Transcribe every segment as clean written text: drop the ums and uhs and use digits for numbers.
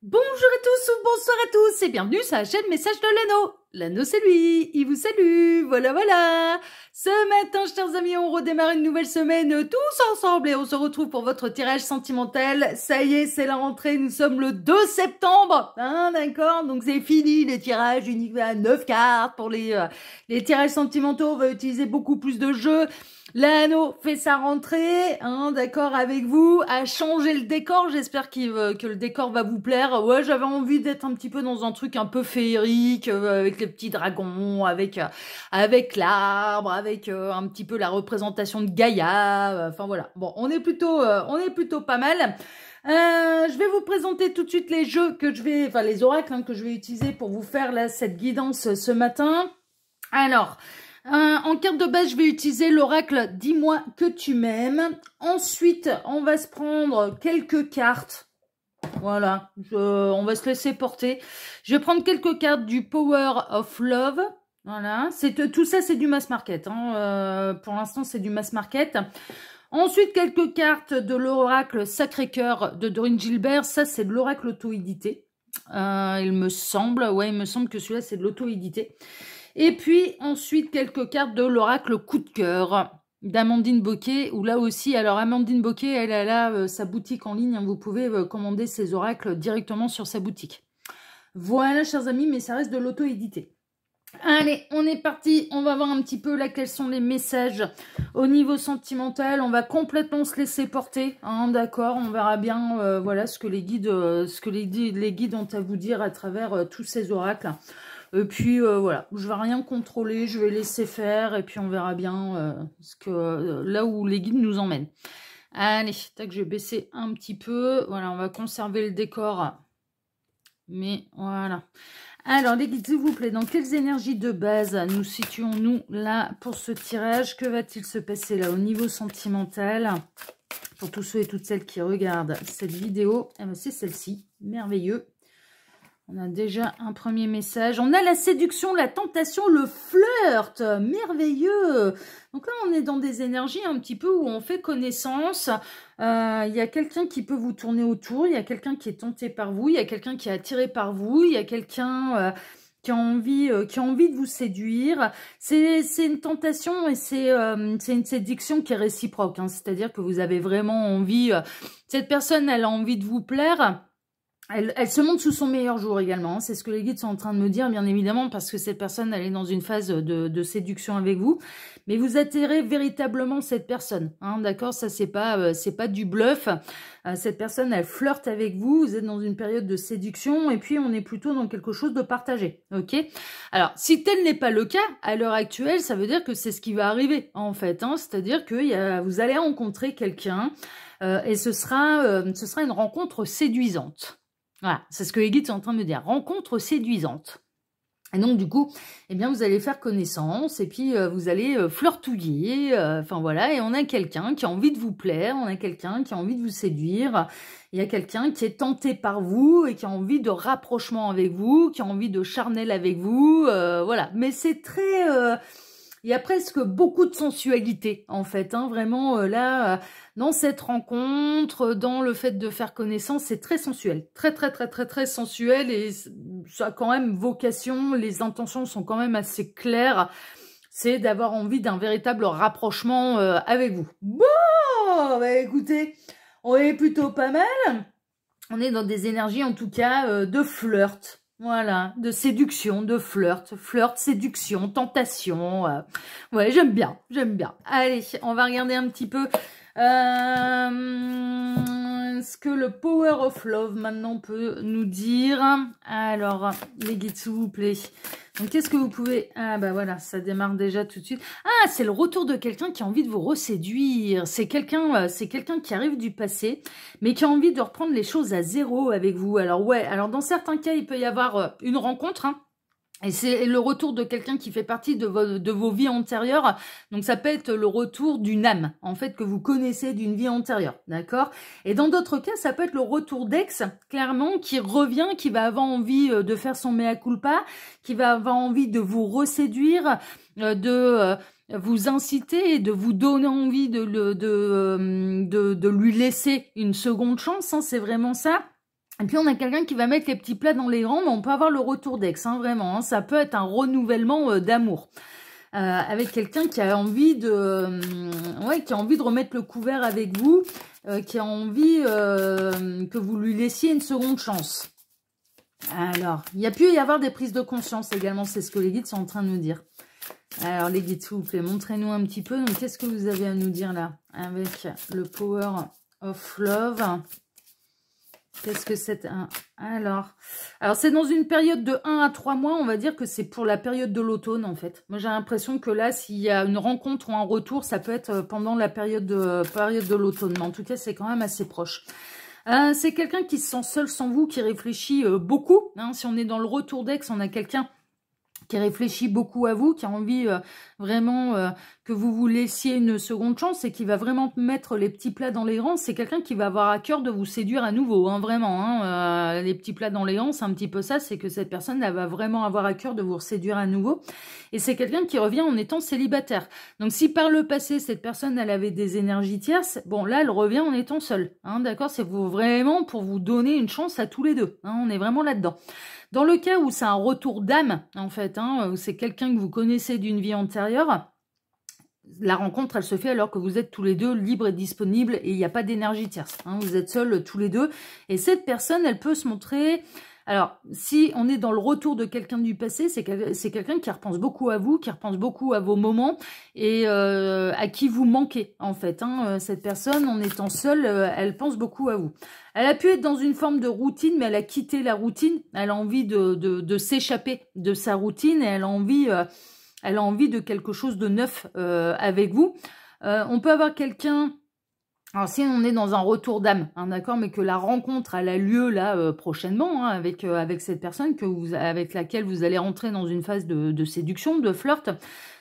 Bonjour à tous ou bonsoir à tous et bienvenue sur la chaîne Message de l'Anneau. L'Anneau c'est lui, il vous salue, voilà. Ce matin, chers amis, on redémarre une nouvelle semaine tous ensemble et on se retrouve pour votre tirage sentimental. Ça y est, c'est la rentrée, nous sommes le 2 septembre, hein, d'accord. Donc c'est fini les tirages uniques à 9 cartes pour les tirages sentimentaux. On va utiliser beaucoup plus de jeux. L'Anneau fait sa rentrée, hein, d'accord, avec vous, a changé le décor. J'espère que le décor va vous plaire. Ouais, j'avais envie d'être un petit peu dans un truc un peu féerique, avec les petits dragons, avec l'arbre, avec un petit peu la représentation de Gaïa. Enfin voilà. Bon, on est plutôt pas mal. Je vais vous présenter tout de suite les jeux les oracles que je vais utiliser pour vous faire là cette guidance ce matin. Alors. En carte de base, je vais utiliser l'oracle « Dis-moi que tu m'aimes ». Ensuite, on va se prendre quelques cartes. Voilà, on va se laisser porter. Je vais prendre quelques cartes du Power of Love. Voilà, tout ça, c'est du mass market. Hein. Pour l'instant, c'est du mass market. Ensuite, quelques cartes de l'oracle Sacré-Cœur de Dorine Gilbert. Ça, c'est de l'oracle auto-édité. Il me semble que celui-là, c'est de l'auto-édité. Et puis ensuite quelques cartes de l'oracle coup de cœur d'Amandine Bocquet, où là aussi, alors Amandine Bocquet, elle a là sa boutique en ligne, hein, vous pouvez commander ses oracles directement sur sa boutique. Voilà, chers amis, mais ça reste de l'auto-édité. Allez, on est parti, on va voir un petit peu là quels sont les messages au niveau sentimental. On va complètement se laisser porter, hein, d'accord, on verra bien voilà ce que les guides ont à vous dire à travers tous ces oracles. Et puis voilà, je vais rien contrôler, je vais laisser faire et puis on verra bien là où les guides nous emmènent. Allez, tac, je vais baisser un petit peu. Voilà, on va conserver le décor. Mais voilà. Alors les guides, s'il vous plaît, dans quelles énergies de base nous situons-nous là pour ce tirage? Que va-t-il se passer là au niveau sentimental? Pour tous ceux et toutes celles qui regardent cette vidéo, eh ben, c'est celle-ci, merveilleux. On a déjà un premier message. On a la séduction, la tentation, le flirt. Merveilleux. Donc là, on est dans des énergies un petit peu où on fait connaissance. Il y a quelqu'un qui peut vous tourner autour. Il y a quelqu'un qui est tenté par vous. Il y a quelqu'un qui est attiré par vous. Il y a quelqu'un qui a envie de vous séduire. C'est une tentation et c'est une séduction qui est réciproque. Hein. C'est-à-dire que vous avez vraiment envie... cette personne, elle a envie de vous plaire. Elle se montre sous son meilleur jour également, c'est ce que les guides sont en train de me dire, bien évidemment, parce que cette personne, elle est dans une phase de séduction avec vous, mais vous attirez véritablement cette personne, hein, d'accord, ça c'est pas du bluff, cette personne, elle flirte avec vous, vous êtes dans une période de séduction, et puis on est plutôt dans quelque chose de partagé, ok. Alors, si tel n'est pas le cas, à l'heure actuelle, ça veut dire que c'est ce qui va arriver, en fait, hein, c'est-à-dire que vous allez rencontrer quelqu'un, et ce sera une rencontre séduisante. Voilà, c'est ce que les guides sont en train de me dire. Rencontre séduisante. Et donc, du coup, eh bien, vous allez faire connaissance et puis vous allez flirtouiller. Enfin, voilà, et on a quelqu'un qui a envie de vous plaire, on a quelqu'un qui a envie de vous séduire. Il y a quelqu'un qui est tenté par vous et qui a envie de rapprochement avec vous, qui a envie de charnel avec vous. Voilà, mais c'est très... il y a presque beaucoup de sensualité, en fait, hein, vraiment, là, dans cette rencontre, dans le fait de faire connaissance, c'est très sensuel, très sensuel, et ça a quand même vocation, les intentions sont quand même assez claires, c'est d'avoir envie d'un véritable rapprochement avec vous. Bon, bah écoutez, on est plutôt pas mal, on est dans des énergies, en tout cas, de flirt. Voilà, de séduction, de flirt, séduction, tentation. Ouais, j'aime bien. Allez, on va regarder un petit peu ce que le Power of Love maintenant peut nous dire. Alors, les guides, s'il vous plaît. Donc, qu'est-ce que vous pouvez... Ah, bah voilà, ça démarre déjà tout de suite. Ah, c'est le retour de quelqu'un qui a envie de vous reséduire. C'est quelqu'un qui arrive du passé, mais qui a envie de reprendre les choses à zéro avec vous. Alors, ouais, alors dans certains cas, il peut y avoir une rencontre, hein. Et c'est le retour de quelqu'un qui fait partie de vos vies antérieures. Donc, ça peut être le retour d'une âme, en fait, que vous connaissez d'une vie antérieure, d'accord? Et dans d'autres cas, ça peut être le retour d'ex, clairement, qui revient, qui va avoir envie de faire son mea culpa, qui va avoir envie de vous reséduire, de vous inciter et de vous donner envie de lui laisser une seconde chance, hein, c'est vraiment ça. Et puis on a quelqu'un qui va mettre les petits plats dans les rangs, mais on peut avoir le retour d'ex, hein, vraiment. Hein, ça peut être un renouvellement d'amour. Avec quelqu'un qui a envie qui a envie de remettre le couvert avec vous, qui a envie que vous lui laissiez une seconde chance. Alors, il y a pu y avoir des prises de conscience également, c'est ce que les guides sont en train de nous dire. Alors les guides, s'il vous plaît, montrez-nous un petit peu. Donc, qu'est-ce que vous avez à nous dire là avec le Power of Love? Qu'est-ce que c'est alors c'est dans une période de 1 à 3 mois, on va dire que c'est pour la période de l'automne en fait. Moi j'ai l'impression que là, s'il y a une rencontre ou un retour, ça peut être pendant la période de l'automne. Mais en tout cas, c'est quand même assez proche. C'est quelqu'un qui se sent seul sans vous, qui réfléchit beaucoup. Hein. Si on est dans le retour d'ex, on a quelqu'un qui réfléchit beaucoup à vous, qui a envie vraiment que vous vous laissiez une seconde chance et qui va vraiment mettre les petits plats dans les rangs. C'est quelqu'un qui va avoir à cœur de vous séduire à nouveau, hein, vraiment. Hein, les petits plats dans les rangs, c'est un petit peu ça, c'est que cette personne, elle va vraiment avoir à cœur de vous séduire à nouveau. Et c'est quelqu'un qui revient en étant célibataire. Donc si par le passé, cette personne, elle avait des énergies tierces, bon là, elle revient en étant seule. Hein, d'accord, c'est vraiment pour vous donner une chance à tous les deux. Hein, on est vraiment là-dedans. Dans le cas où c'est un retour d'âme, en fait, hein, où c'est quelqu'un que vous connaissez d'une vie antérieure, la rencontre, elle se fait alors que vous êtes tous les deux libres et disponibles et il n'y a pas d'énergie tierce. Hein, vous êtes seuls tous les deux. Et cette personne, elle peut se montrer... Alors, si on est dans le retour de quelqu'un du passé, c'est quelqu'un qui repense beaucoup à vous, qui repense beaucoup à vos moments et à qui vous manquez, en fait. Hein. Cette personne, en étant seule, elle pense beaucoup à vous. Elle a pu être dans une forme de routine, mais elle a quitté la routine. Elle a envie de s'échapper de sa routine et elle a envie de quelque chose de neuf avec vous. On peut avoir quelqu'un... Alors, si on est dans un retour d'âme, hein, d'accord, mais que la rencontre elle a lieu là prochainement hein, avec cette personne avec laquelle vous allez rentrer dans une phase de séduction, de flirt,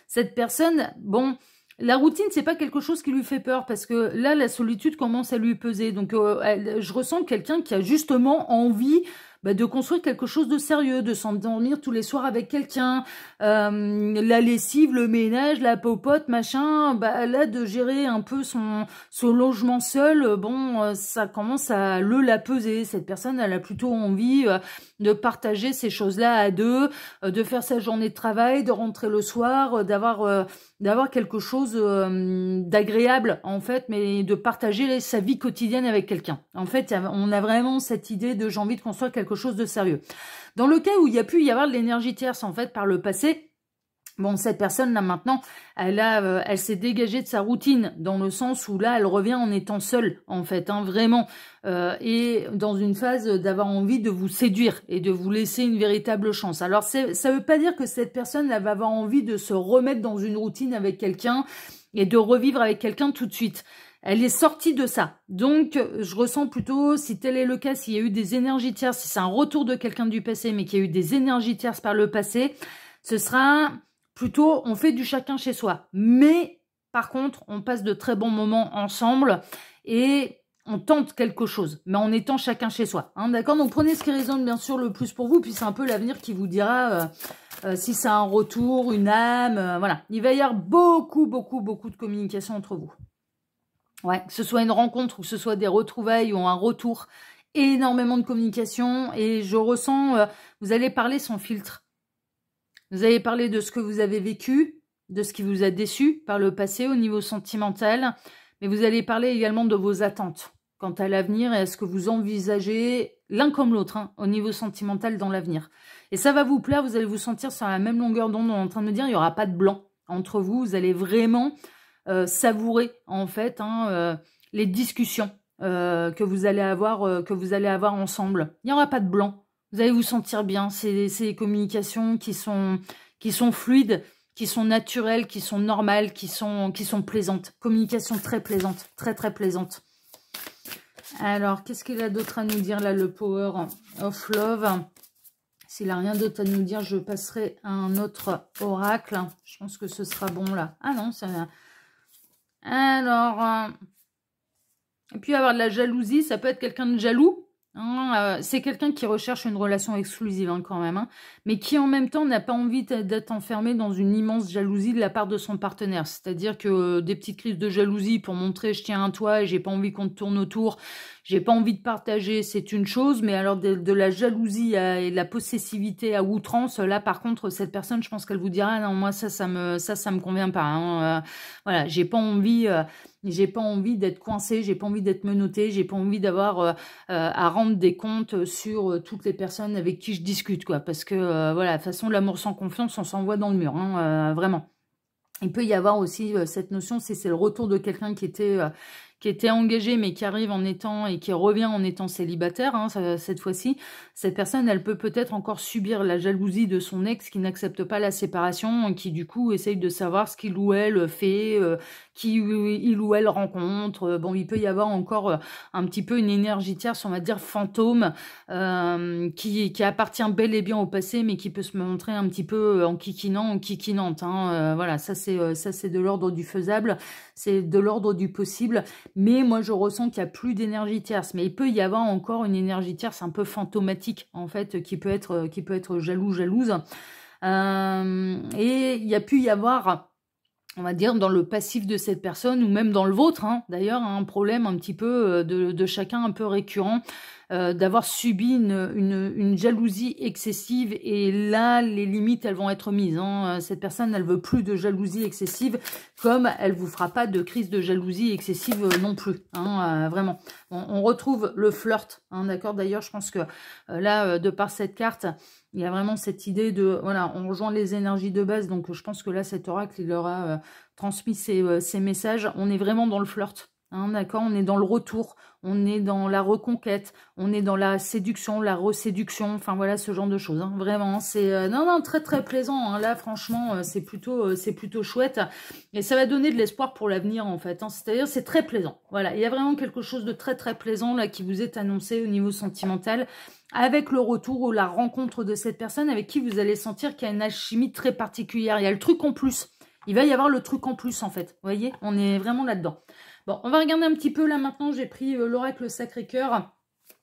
cette personne, bon, la routine, c'est pas quelque chose qui lui fait peur parce que là, la solitude commence à lui peser. Donc, je ressens quelqu'un qui a justement envie de construire quelque chose de sérieux, de s'endormir tous les soirs avec quelqu'un, la lessive, le ménage, la popote, machin, là de gérer un peu son logement seul, bon, ça commence à la peser. Cette personne, elle a plutôt envie de partager ces choses-là à deux, de faire sa journée de travail, de rentrer le soir, d'avoir quelque chose d'agréable en fait, mais de partager sa vie quotidienne avec quelqu'un. En fait, on a vraiment cette idée de j'ai envie de construire quelque chose de sérieux. Dans le cas où il y a pu y avoir de l'énergie tierce en fait par le passé, bon, cette personne-là, maintenant, elle s'est dégagée de sa routine, dans le sens où là, elle revient en étant seule, en fait, hein, vraiment, et dans une phase d'avoir envie de vous séduire et de vous laisser une véritable chance. Alors, ça veut pas dire que cette personne, elle va avoir envie de se remettre dans une routine avec quelqu'un et de revivre avec quelqu'un tout de suite. Elle est sortie de ça. Donc, je ressens plutôt, si tel est le cas, s'il y a eu des énergies tierces, si c'est un retour de quelqu'un du passé, mais qu'il y a eu des énergies tierces par le passé, ce sera... Plutôt, on fait du chacun chez soi. Mais, par contre, on passe de très bons moments ensemble et on tente quelque chose, mais en étant chacun chez soi. Hein, d'accord? Donc, prenez ce qui résonne bien sûr le plus pour vous, puis c'est un peu l'avenir qui vous dira si c'est un retour, une âme, voilà. Il va y avoir beaucoup de communication entre vous. Ouais, que ce soit une rencontre ou que ce soit des retrouvailles ou un retour, énormément de communication et je ressens, vous allez parler sans filtre. Vous avez parlé de ce que vous avez vécu, de ce qui vous a déçu par le passé au niveau sentimental, mais vous allez parler également de vos attentes quant à l'avenir et à ce que vous envisagez l'un comme l'autre hein, au niveau sentimental dans l'avenir. Et ça va vous plaire, vous allez vous sentir sur la même longueur d'onde, on est en train de me dire il n'y aura pas de blanc entre vous, vous allez vraiment savourer en fait hein, les discussions que vous allez avoir ensemble. Il n'y aura pas de blanc. Vous allez vous sentir bien, c'est des communications qui sont fluides, qui sont naturelles, qui sont normales, qui sont plaisantes. Communication très plaisante, très plaisante. Alors, qu'est-ce qu'il a d'autre à nous dire là, le Power of Love? S'il n'a rien d'autre à nous dire, je passerai à un autre oracle. Je pense que ce sera bon là. Ah non, ça... Alors... Et puis avoir de la jalousie, ça peut être quelqu'un de jaloux. Hein, c'est quelqu'un qui recherche une relation exclusive hein, quand même, hein, mais qui en même temps n'a pas envie d'être enfermé dans une immense jalousie de la part de son partenaire. C'est-à-dire que des petites crises de jalousie pour montrer je tiens à toi et j'ai pas envie qu'on te tourne autour, j'ai pas envie de partager, c'est une chose, mais alors de la jalousie et de la possessivité à outrance, là par contre cette personne, je pense qu'elle vous dira non, moi ça me convient pas, hein. Voilà, j'ai pas envie d'être coincée, j'ai pas envie d'être menottée, j'ai pas envie d'avoir à rendre des comptes sur toutes les personnes avec qui je discute, quoi, parce que voilà, de toute façon l'amour sans confiance, on s'envoie dans le mur, hein, vraiment. Il peut y avoir aussi cette notion, c'est le retour de quelqu'un qui était engagé, mais qui arrive en étant, et qui revient en étant célibataire, hein, cette fois-ci. Cette personne, elle peut peut-être encore subir la jalousie de son ex qui n'accepte pas la séparation, et qui du coup essaye de savoir ce qu'il ou elle fait, qui il ou elle rencontre. Bon, il peut y avoir encore un petit peu une énergie tierce, on va dire fantôme, qui appartient bel et bien au passé, mais qui peut se montrer un petit peu en kikinant ou kikinante, hein. Voilà, ça c'est de l'ordre du faisable, c'est de l'ordre du possible. Mais moi, je ressens qu'il n'y a plus d'énergie tierce. Mais il peut y avoir encore une énergie tierce un peu fantomatique, en fait, qui peut être jaloux, jalouse. Et il y a pu y avoir, on va dire, dans le passif de cette personne, ou même dans le vôtre, hein, d'ailleurs, un problème un petit peu de chacun un peu récurrent, d'avoir subi une jalousie excessive, et là les limites elles vont être mises, hein. Cette personne elle veut plus de jalousie excessive, comme elle vous fera pas de crise de jalousie excessive non plus, hein, vraiment. On retrouve le flirt, hein, d'accord. D'ailleurs je pense que là de par cette carte il y a vraiment cette idée de, voilà, on rejoint les énergies de base, donc je pense que là cet oracle il leur a transmis ces messages. On est vraiment dans le flirt, hein, d'accord, on est dans le retour, on est dans la reconquête, on est dans la séduction, la reséduction, enfin voilà, ce genre de choses, hein, vraiment, c'est non, très très plaisant, hein, là franchement, c'est plutôt chouette, et ça va donner de l'espoir pour l'avenir, en fait, hein, c'est-à-dire c'est très plaisant, voilà, il y a vraiment quelque chose de très très plaisant, là, qui vous est annoncé au niveau sentimental, avec le retour ou la rencontre de cette personne avec qui vous allez sentir qu'il y a une alchimie très particulière, il y a le truc en plus, il va y avoir le truc en plus, en fait, vous voyez, on est vraiment là-dedans. Bon, on va regarder un petit peu, là, maintenant, j'ai pris l'oracle Sacré-Cœur.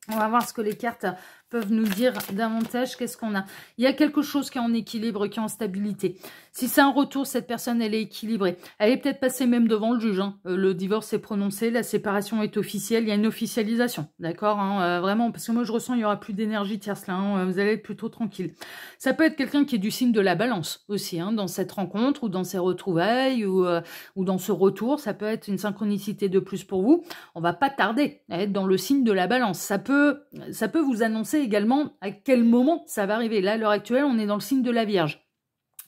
On va voir ce que les cartes peuvent nous dire davantage. Qu'est-ce qu'on a? Il y a quelque chose qui est en équilibre, qui est en stabilité. Si c'est un retour, cette personne, elle est équilibrée. Elle est peut-être passée même devant le juge, hein. Le divorce est prononcé, la séparation est officielle, il y a une officialisation, d'accord, hein, vraiment, parce que moi, je ressens il n'y aura plus d'énergie tierce, là, hein, vous allez être plutôt tranquille. Ça peut être quelqu'un qui est du signe de la balance, aussi, hein, dans cette rencontre, ou dans ces retrouvailles, ou dans ce retour, ça peut être une synchronicité de plus pour vous. On va pas tarder à être dans le signe de la balance. Ça peut vous annoncer également à quel moment ça va arriver. Là, à l'heure actuelle, on est dans le signe de la Vierge.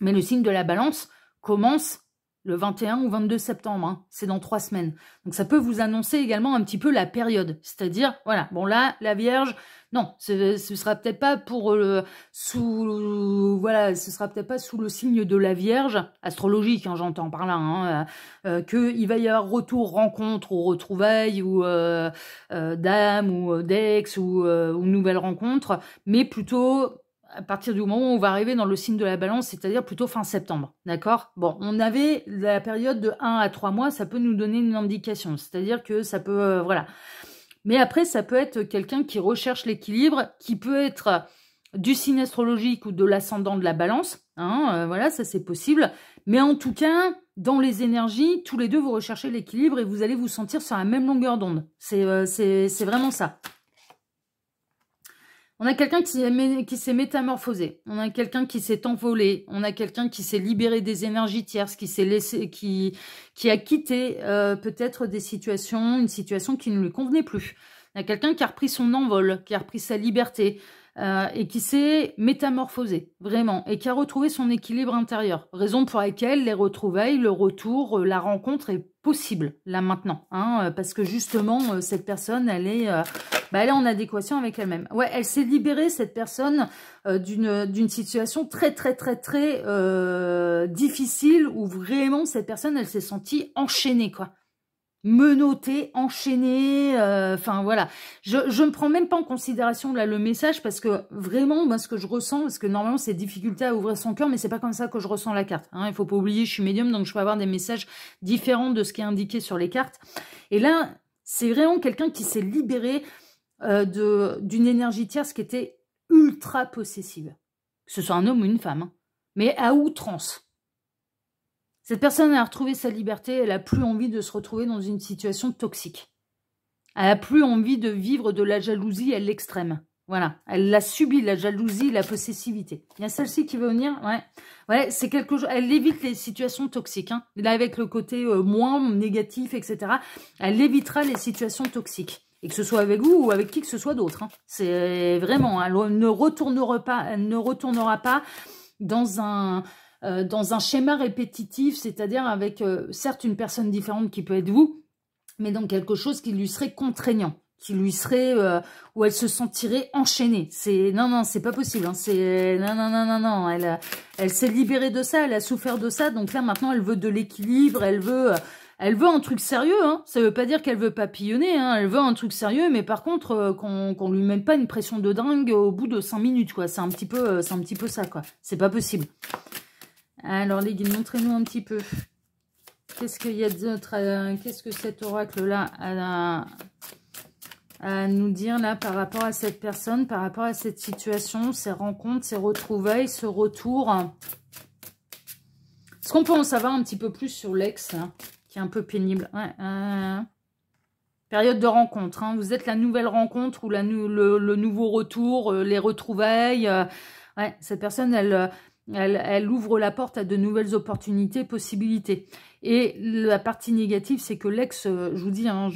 Mais le signe de la Balance commence le 21 ou 22 septembre. Hein. C'est dans 3 semaines. Donc, ça peut vous annoncer également un petit peu la période. C'est-à-dire, voilà, bon là, la Vierge, non, ce sera peut-être pas voilà, ce sera peut-être pas sous le signe de la Vierge, astrologique, hein, j'entends par là, hein, qu'il va y avoir retour, rencontre ou retrouvailles, ou d'âme, ou d'ex, ou nouvelle rencontre, mais plutôt à partir du moment où on va arriver dans le signe de la Balance, c'est-à-dire plutôt fin septembre, d'accord? Bon, on avait la période de 1 à 3 mois, ça peut nous donner une indication, c'est-à-dire que ça peut, voilà. Mais après, ça peut être quelqu'un qui recherche l'équilibre, qui peut être du signe astrologique ou de l'ascendant de la Balance, hein, voilà, ça c'est possible. Mais en tout cas, dans les énergies, tous les deux, vous recherchez l'équilibre et vous allez vous sentir sur la même longueur d'onde. C'est vraiment ça. On a quelqu'un qui s'est métamorphosé, on a quelqu'un qui s'est envolé, on a quelqu'un qui s'est libéré des énergies tierces, qui s'est laissé, qui a quitté peut-être une situation qui ne lui convenait plus. On a quelqu'un qui a repris son envol, qui a repris sa liberté et qui s'est métamorphosé, vraiment, et qui a retrouvé son équilibre intérieur. Raison pour laquelle les retrouvailles, le retour, la rencontre est possible, là, maintenant. Hein, parce que justement, cette personne, elle est en adéquation avec elle-même. Ouais, elle s'est libérée, cette personne, d'une situation très, très, très, très difficile, où vraiment, cette personne, elle s'est sentie enchaînée, quoi. Menottée, enchaînée, enfin voilà. Je ne prends même pas en considération là le message, parce que vraiment, moi, ce que je ressens, parce que normalement c'est difficulté à ouvrir son cœur, mais c'est pas comme ça que je ressens la carte. Hein. Il faut pas oublier, je suis médium, donc je peux avoir des messages différents de ce qui est indiqué sur les cartes. Et là, c'est vraiment quelqu'un qui s'est libéré d'une énergie tierce qui était ultra possessive. Que ce soit un homme ou une femme, hein. Mais à outrance. Cette personne a retrouvé sa liberté, elle n'a plus envie de se retrouver dans une situation toxique. Elle a plus envie de vivre de la jalousie à l'extrême. Voilà, elle l'a subi, la jalousie, la possessivité. Il y a celle-ci qui veut venir, ouais. Ouais, c'est quelque chose, elle évite les situations toxiques, hein. Là, avec le côté moins négatif, etc., elle évitera les situations toxiques. Et que ce soit avec vous ou avec qui que ce soit d'autre, hein. C'est vraiment, elle ne retournera pas dans un schéma répétitif, c'est-à-dire avec, certes, une personne différente qui peut être vous, mais dans quelque chose qui lui serait contraignant, qui lui serait où elle se sentirait enchaînée. C'est non, c'est pas possible. Hein. C'est non. Elle s'est libérée de ça, elle a souffert de ça. Donc là maintenant, elle veut de l'équilibre, elle veut un truc sérieux. Hein. Ça veut pas dire qu'elle veut papillonner. Hein. Elle veut un truc sérieux, mais par contre qu'on lui mette pas une pression de dingue au bout de 5 minutes, quoi. C'est un petit peu ça, quoi. C'est pas possible. Alors les guides, montrez-nous un petit peu. Qu'est-ce qu'il y a d'autre? Qu'est-ce que cet oracle-là a à nous dire là par rapport à cette personne, par rapport à cette situation, ces rencontres, ces retrouvailles, ce retour? Est-ce qu'on peut en savoir un petit peu plus sur l'ex, qui est un peu pénible? Ouais, période de rencontre, hein. Vous êtes la nouvelle rencontre ou le nouveau retour, les retrouvailles. Ouais, cette personne, elle ouvre la porte à de nouvelles opportunités, possibilités. Et la partie négative, c'est que l'ex, je vous dis, hein,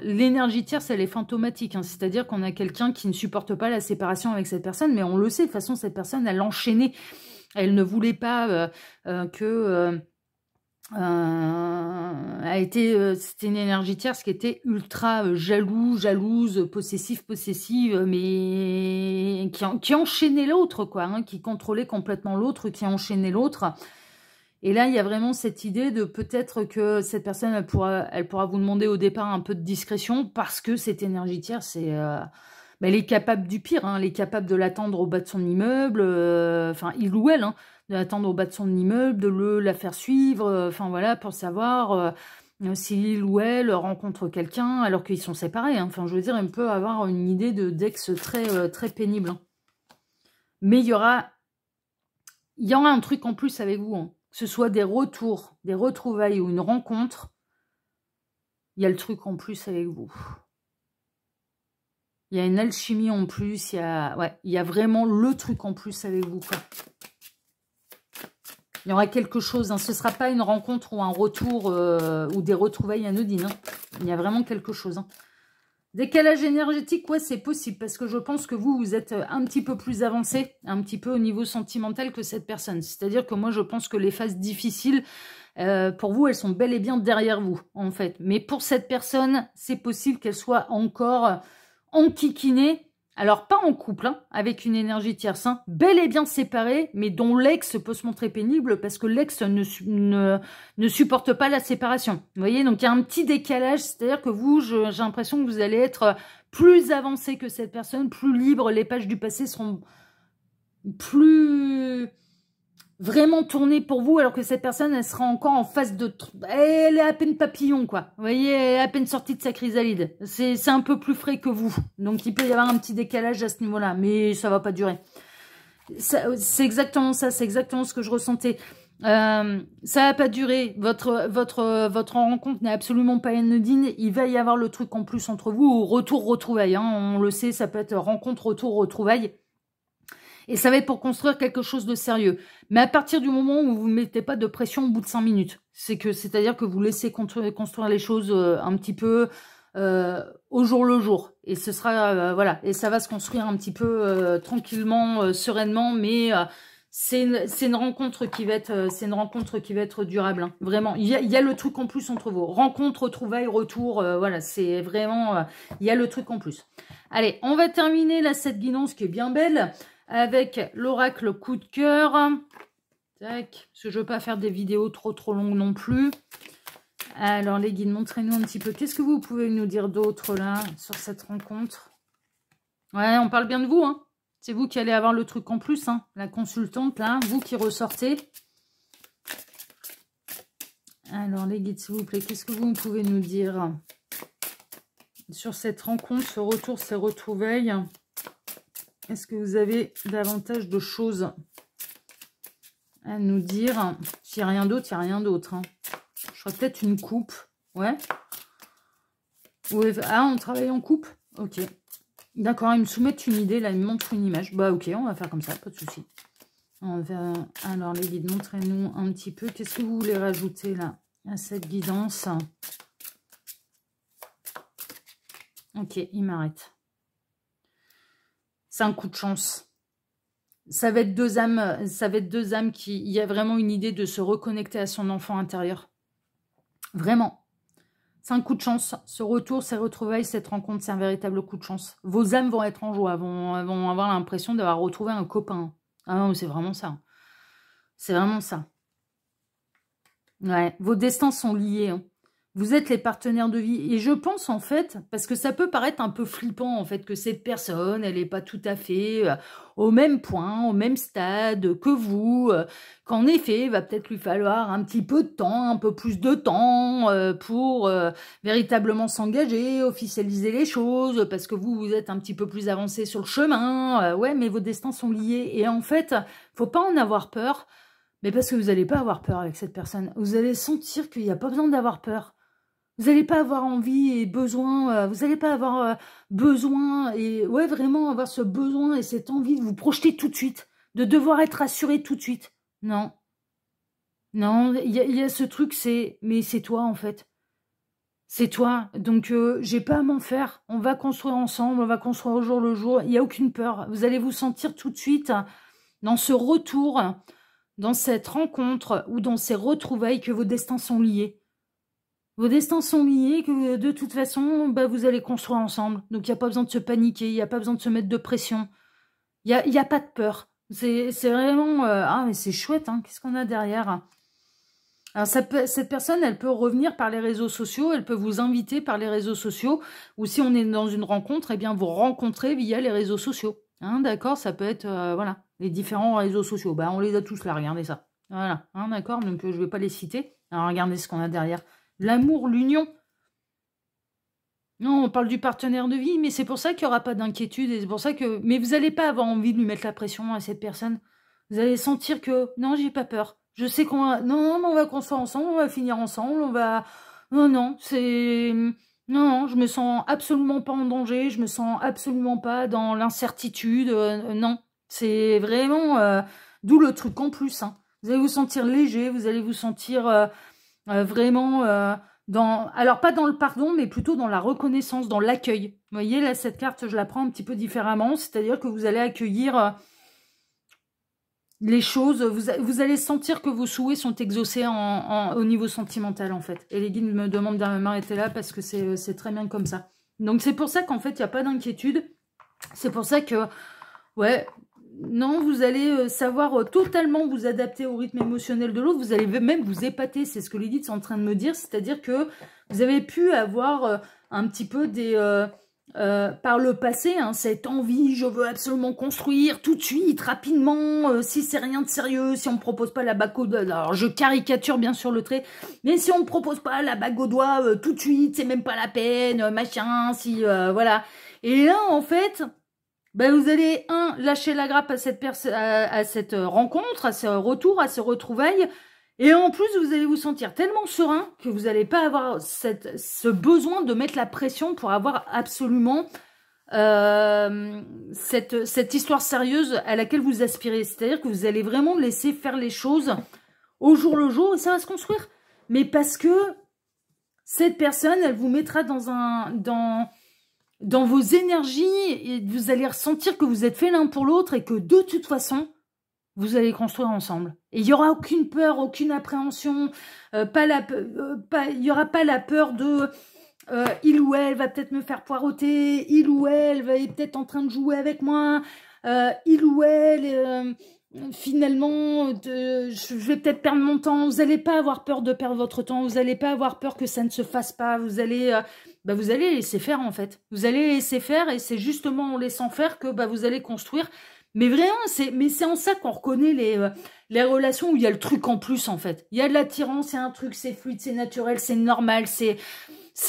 l'énergie tierce, elle est fantomatique. Hein, c'est-à-dire qu'on a quelqu'un qui ne supporte pas la séparation avec cette personne, mais on le sait, de toute façon, cette personne, elle enchaînait. Elle ne voulait pas c'était une énergie tierce qui était ultra jalouse, possessive, mais qui enchaînait l'autre, quoi, hein, qui contrôlait complètement l'autre, qui enchaînait l'autre. Et là, il y a vraiment cette idée de peut-être que cette personne, elle pourra vous demander au départ un peu de discrétion parce que cette énergie tierce, elle est capable du pire. Hein, elle est capable de l'attendre au bas de son immeuble, enfin, il ou elle, hein, de l'attendre au bas de son immeuble, de la faire suivre, enfin voilà, pour savoir si il ou elle rencontre quelqu'un alors qu'ils sont séparés. Hein. Enfin, je veux dire, on peut avoir une idée d'ex très pénible. Hein. Mais il y aura un truc en plus avec vous, hein. Que ce soit des retours, des retrouvailles ou une rencontre, il y a le truc en plus avec vous. Il y a une alchimie en plus, il y a vraiment le truc en plus avec vous, quoi. Il y aura quelque chose, hein. Ce ne sera pas une rencontre ou un retour ou des retrouvailles anodines. Hein. Il y a vraiment quelque chose. Hein. Décalage énergétique, ouais, c'est possible parce que je pense que vous êtes un petit peu plus avancé, un petit peu au niveau sentimental que cette personne. C'est-à-dire que moi, je pense que les phases difficiles, pour vous, elles sont bel et bien derrière vous, en fait. Mais pour cette personne, c'est possible qu'elle soit encore enquiquinée. Alors, pas en couple, hein, avec une énergie tierce, hein, bel et bien séparée, mais dont l'ex peut se montrer pénible parce que l'ex ne supporte pas la séparation. Vous voyez, donc il y a un petit décalage, c'est-à-dire que vous, j'ai l'impression que vous allez être plus avancé que cette personne, plus libre, les pages du passé seront plus vraiment tournées pour vous, alors que cette personne, elle sera encore en phase de... Elle est à peine papillon, quoi. Vous voyez, elle est à peine sortie de sa chrysalide. C'est un peu plus frais que vous. Donc, il peut y avoir un petit décalage à ce niveau-là, mais ça va pas durer. C'est exactement ça, c'est exactement ce que je ressentais. Ça va pas durer. Votre rencontre n'est absolument pas anodine. Il va y avoir le truc en plus entre vous, ou retrouvailles. Hein. On le sait, ça peut être rencontre, retour, retrouvailles. Et ça va être pour construire quelque chose de sérieux. Mais à partir du moment où vous ne mettez pas de pression au bout de 5 minutes, c'est-à-dire que vous laissez construire les choses un petit peu au jour le jour. Et ce sera, voilà, et ça va se construire un petit peu tranquillement, sereinement, mais c'est une rencontre qui va être durable. Hein. Vraiment, il y a le truc en plus entre vous. Rencontre, retrouvailles, retour, voilà, c'est vraiment, il y a le truc en plus. Allez, on va terminer la cette guidance qui est bien belle avec l'oracle coup de cœur. Tac, parce que je ne veux pas faire des vidéos trop longues non plus. Alors les guides, montrez-nous un petit peu. Qu'est-ce que vous pouvez nous dire d'autre là sur cette rencontre? Ouais, on parle bien de vous, hein. C'est vous qui allez avoir le truc en plus, hein. La consultante, là, vous qui ressortez. Alors les guides, s'il vous plaît, qu'est-ce que vous pouvez nous dire sur cette rencontre, ce retour, ces retrouvailles? Est-ce que vous avez davantage de choses à nous dire? S'il n'y a rien d'autre, il n'y a rien d'autre. Hein. Je ferais peut-être une coupe. Ouais. Ouais, ah, on travaille en couple. Ok. D'accord, ils me soumettent une idée, là, ils me montrent une image. Bah ok, on va faire comme ça, pas de souci. On va... Alors les guides, montrez-nous un petit peu. Qu'est-ce que vous voulez rajouter là à cette guidance? Ok, il m'arrête. C'est un coup de chance. Ça va être deux âmes qui... Il y a vraiment une idée de se reconnecter à son enfant intérieur. Vraiment. C'est un coup de chance. Ce retour, ces retrouvailles, cette rencontre, c'est un véritable coup de chance. Vos âmes vont être en joie, vont avoir l'impression d'avoir retrouvé un copain. Ah non, c'est vraiment ça. C'est vraiment ça. Ouais, vos destins sont liés. Hein. Vous êtes les partenaires de vie. Et je pense, en fait, parce que ça peut paraître un peu flippant, en fait, que cette personne, elle n'est pas tout à fait au même point, au même stade que vous, qu'en effet, il va peut-être lui falloir un petit peu de temps, un peu plus de temps pour véritablement s'engager, officialiser les choses, parce que vous êtes un petit peu plus avancé sur le chemin. Ouais, mais vos destins sont liés. Et en fait, faut pas en avoir peur. Mais parce que vous n'allez pas avoir peur avec cette personne. Vous allez sentir qu'il n'y a pas besoin d'avoir peur. Vous n'allez pas avoir envie et besoin, vous n'allez pas avoir besoin et ouais vraiment avoir ce besoin et cette envie de vous projeter tout de suite, de devoir être assuré tout de suite. Non, non, il y a ce truc, mais c'est toi en fait. C'est toi, donc j'ai pas à m'en faire. On va construire ensemble, on va construire au jour le jour. Il n'y a aucune peur. Vous allez vous sentir tout de suite dans ce retour, dans cette rencontre ou dans ces retrouvailles que vos destins sont liés. Vos destins sont liés, que de toute façon, bah, vous allez construire ensemble. Donc, il n'y a pas besoin de se paniquer, il n'y a pas besoin de se mettre de pression. Il y a pas de peur. C'est vraiment... ah, mais c'est chouette, hein. Qu'est-ce qu'on a derrière? Alors, cette personne, elle peut revenir par les réseaux sociaux, elle peut vous inviter par les réseaux sociaux, ou si on est dans une rencontre, eh bien, vous rencontrez via les réseaux sociaux. Hein, d'accord? Ça peut être, voilà, les différents réseaux sociaux. Bah, on les a tous là, regardez ça. Voilà, hein, d'accord? Donc, je ne vais pas les citer. Alors, regardez ce qu'on a derrière. L'amour, l'union. Non, on parle du partenaire de vie, mais c'est pour ça qu'il n'y aura pas d'inquiétude. Et c'est pour ça que... Mais vous n'allez pas avoir envie de lui mettre la pression à cette personne. Vous allez sentir que... Non, j'ai pas peur. Je sais qu'on va... Non, on va construire ensemble, on va finir ensemble, on va... Non, non, c'est... Non, je me sens absolument pas en danger, je me sens absolument pas dans l'incertitude. Non, c'est vraiment... D'où le truc en plus. Hein. Vous allez vous sentir léger, vous allez vous sentir... vraiment alors pas dans le pardon, mais plutôt dans la reconnaissance, dans l'accueil. Vous voyez, là, cette carte, je la prends un petit peu différemment, c'est-à-dire que vous allez accueillir les choses, vous allez sentir que vos souhaits sont exaucés au niveau sentimental, en fait. Et les guides me demandent de m'arrêter là parce que c'est très bien comme ça. Donc c'est pour ça qu'en fait, il n'y a pas d'inquiétude. C'est pour ça que, ouais... Non, vous allez savoir totalement vous adapter au rythme émotionnel de l'autre. Vous allez même vous épater. C'est ce que les guides sont en train de me dire. C'est-à-dire que vous avez pu avoir un petit peu par le passé, hein, cette envie, je veux absolument construire tout de suite, rapidement, si c'est rien de sérieux, si on me propose pas la bague au doigt. Alors, je caricature bien sûr le trait. Mais si on me propose pas la bague au doigt tout de suite, c'est même pas la peine, machin, si, voilà. Et là, en fait... Ben vous allez, lâcher la grappe à cette rencontre, à ce retour, à ce retrouvailles. Et en plus, vous allez vous sentir tellement serein que vous n'allez pas avoir ce besoin de mettre la pression pour avoir absolument cette histoire sérieuse à laquelle vous aspirez. C'est-à-dire que vous allez vraiment laisser faire les choses au jour le jour et ça va se construire. Mais parce que cette personne, elle vous mettra dans vos énergies, et vous allez ressentir que vous êtes fait l'un pour l'autre et que de toute façon, vous allez construire ensemble. Et il n'y aura aucune peur, aucune appréhension, il n'y aura pas la peur de il ou elle va peut-être me faire poireauter, il ou elle est peut-être en train de jouer avec moi, il ou elle... finalement, je vais peut-être perdre mon temps. Vous n'allez pas avoir peur de perdre votre temps. Vous n'allez pas avoir peur que ça ne se fasse pas. Vous allez laisser faire, en fait. Vous allez laisser faire et c'est justement en laissant faire que vous allez construire. Mais vraiment, c'est en ça qu'on reconnaît les relations où il y a le truc en plus, en fait. Il y a de l'attirance, il y a un truc, c'est fluide, c'est naturel, c'est normal,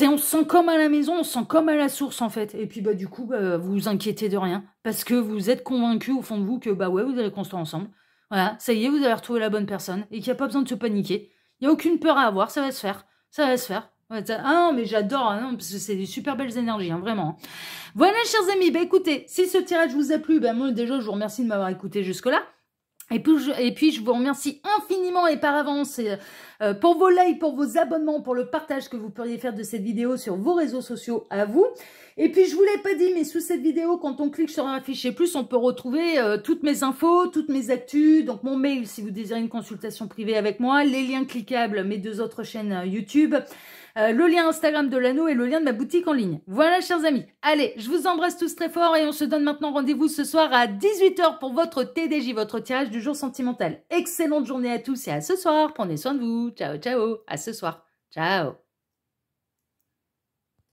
on se sent comme à la maison, on se sent comme à la source, en fait. Et puis, du coup, vous vous inquiétez de rien. Parce que vous êtes convaincu au fond de vous que, ouais, vous allez construire ensemble. Voilà, ça y est, vous avez retrouvé la bonne personne. Et qu'il n'y a pas besoin de se paniquer. Il n'y a aucune peur à avoir, ça va se faire. Ça va se faire. Ouais, ah non, mais j'adore, hein, non, parce que c'est des super belles énergies, hein, vraiment. Voilà, chers amis, bah écoutez, si ce tirage vous a plu, bah moi déjà, je vous remercie de m'avoir écouté jusque-là. Et puis, je vous remercie infiniment et par avance pour vos likes, pour vos abonnements, pour le partage que vous pourriez faire de cette vidéo sur vos réseaux sociaux à vous. Et puis, je vous l'ai pas dit, mais sous cette vidéo, quand on clique sur un affiché plus, on peut retrouver toutes mes infos, toutes mes actus, donc mon mail si vous désirez une consultation privée avec moi, les liens cliquables, mes 2 autres chaînes YouTube, le lien Instagram de l'anneau et le lien de ma boutique en ligne. Voilà, chers amis. Allez, je vous embrasse tous très fort et on se donne maintenant rendez-vous ce soir à 18 h pour votre TDJ, votre tirage du jour sentimental. Excellente journée à tous et à ce soir. Prenez soin de vous. Ciao, ciao. À ce soir. Ciao.